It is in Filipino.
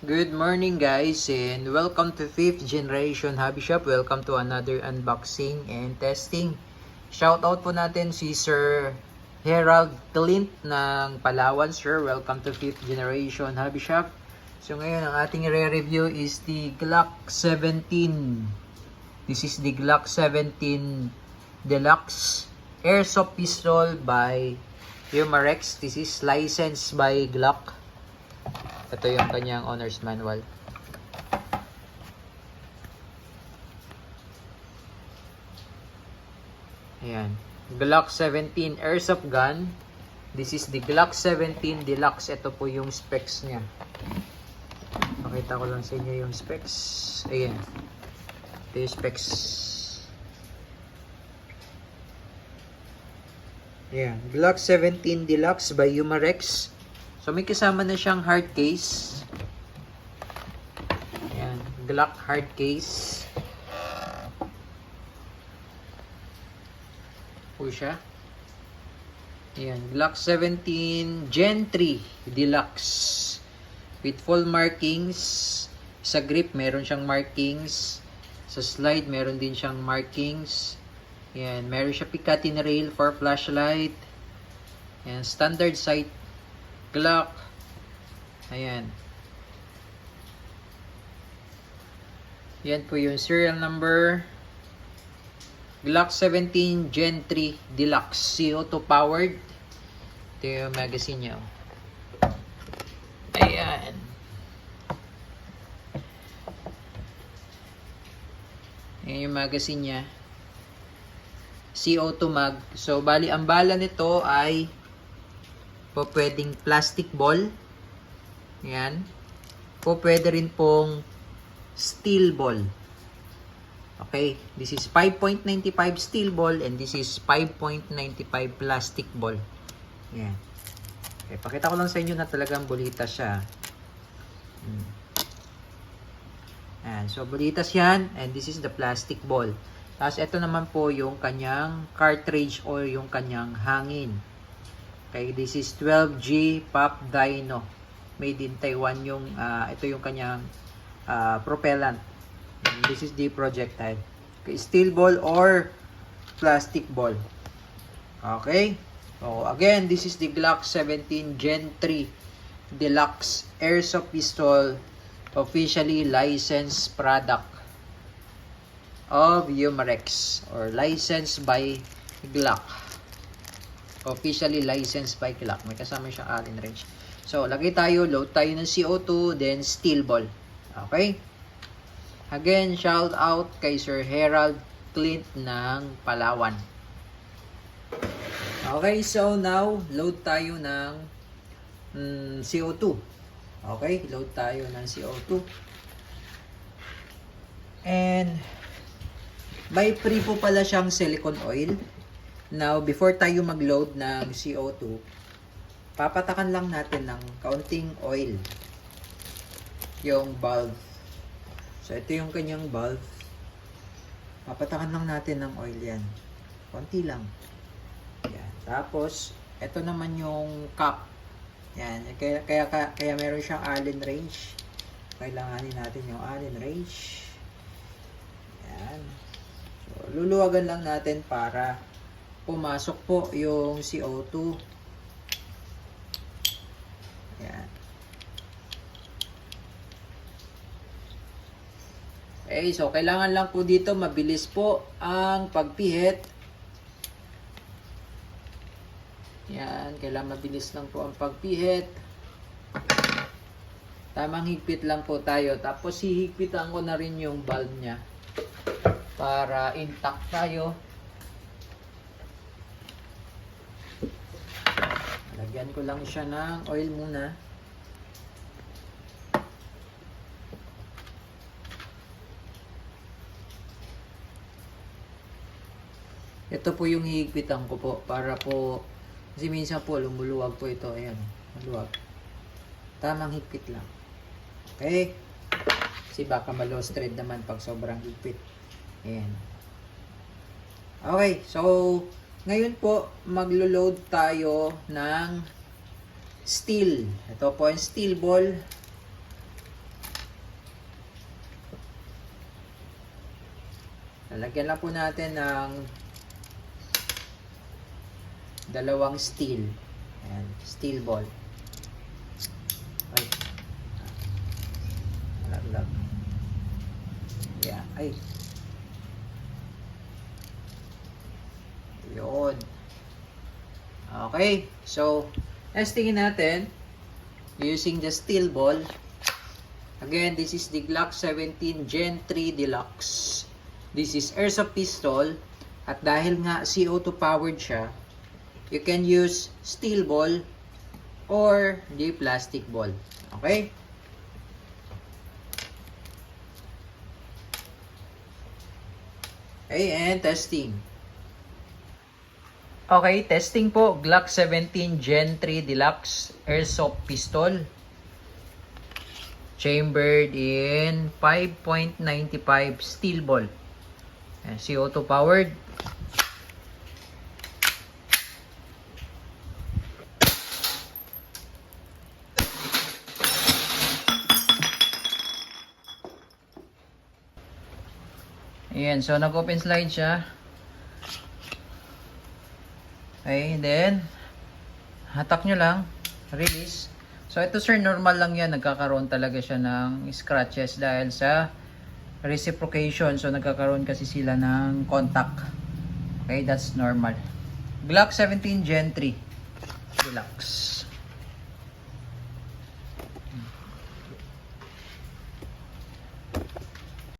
Good morning guys and welcome to 5th Generation Hobby Shop. Welcome to another unboxing and testing. Shoutout po natin si Sir Herald Clint ng Palawan. Sir, welcome to 5th Generation Hobby Shop. So ngayon ang ating re-review is the Glock 17. This is the Glock 17 Deluxe Airsoft Pistol by Umarex. This is licensed by Glock. Ito yung kanyang owner's manual. Ayan. Glock 17 Airsoft Gun. This is the Glock 17 Deluxe. Ito po yung specs niya. Pakita ko lang sa inyo yung specs. Ayan. Ito yung specs. Ayan. Glock 17 Deluxe by Umarex. So may kasama na siyang hard case. Ayan, Glock hard case. Po siya. Ayan, Glock 17 Gen 3 Deluxe. With full markings. Sa grip meron siyang markings. Sa slide meron din siyang markings. Ayan, meron siya Picatinny rail for flashlight. Ayan, standard sight Glock. Ayan. Yan po yung serial number. Glock 17 Gen 3 Deluxe. CO2 powered. Ito yung magazine niya. Ayan. Ayan yung magazine niya. CO2 mag. So, bali, ang bala nito ay po pwedeng plastic ball. Yan. Po pwede rin pong steel ball. Okay. This is 5.95 steel ball and this is 5.95 plastic ball. Yan. Okay. Pakita ko lang sa inyo na talagang bulitas siya. Yan. So, bulitas yan and this is the plastic ball. Tapos, ito naman po yung kanyang cartridge or yung kanyang hangin. Okay, this is 12G Pop Dyno. Made in Taiwan yung ito yung kanyang propellant. This is the projectile. Okay, steel ball or plastic ball. Okay? So again, this is the Glock 17 Gen 3 Deluxe Airsoft Pistol, officially licensed product of Umarex or licensed by Glock. Officially licensed by Glock. May kasama siyang Allen wrench. So, lagay tayo, load tayo ng CO2, then steel ball. Okay? Again, shout out kay Sir Herald Clint ng Palawan. Okay, so now, load tayo ng CO2. Okay, load tayo ng CO2. And, may free po pala siyang silicone oil. Now, before tayo mag-load ng CO2, papatakan lang natin ng kaunting oil yung valve. So, ito yung kanyang valve. Papatakan lang natin ng oil yan. Konti lang. Yan. Tapos, ito naman yung cap. Yan. Kaya meron siyang Allen wrench. Kailanganin natin yung Allen wrench. Yan. So, luluwagan lang natin para pumasok po yung CO2. Ayan. Okay, so kailangan lang po dito mabilis po ang pagpihit. Yan, kailangan mabilis lang po ang pagpihit. Tamang higpit lang po tayo. Tapos hihigpitan ko na rin yung valve niya para intact tayo. Lagyan ko lang siya ng oil muna. Ito po yung hihigpitan ko po para po, kasi minsan po lumuluwag po ito. Ayan, maluwag. Tamang higpit lang. Okay? Kasi baka ma-lost thread naman pag sobrang higpit. Ayan. Okay, so ngayon po, maglo-load tayo ng steel. Ito po yung steel ball. Lalagyan lang po natin ng dalawang steel. Ayan, steel ball. Ay. Laglag. Yeah, ay. Yun. Okay, so testingin natin using the steel ball. Again, this is the Glock 17 Gen 3 Deluxe. This is airsoft pistol. At dahil nga CO2 powered siya, you can use steel ball or the plastic ball. Okay? Okay, and testing. Okay, testing po. Glock 17 Gen 3 Deluxe Airsoft Pistol. Chambered in 5.95 steel ball. Ayan, CO2 powered. Ayan, so nag-open slide siya. Okay, then hatak nyo lang, release. So ito sir, normal lang yan, nagkakaroon talaga siya ng scratches dahil sa reciprocation. So nagkakaroon kasi sila ng contact. Okay, that's normal. Glock 17 Gen 3 Deluxe.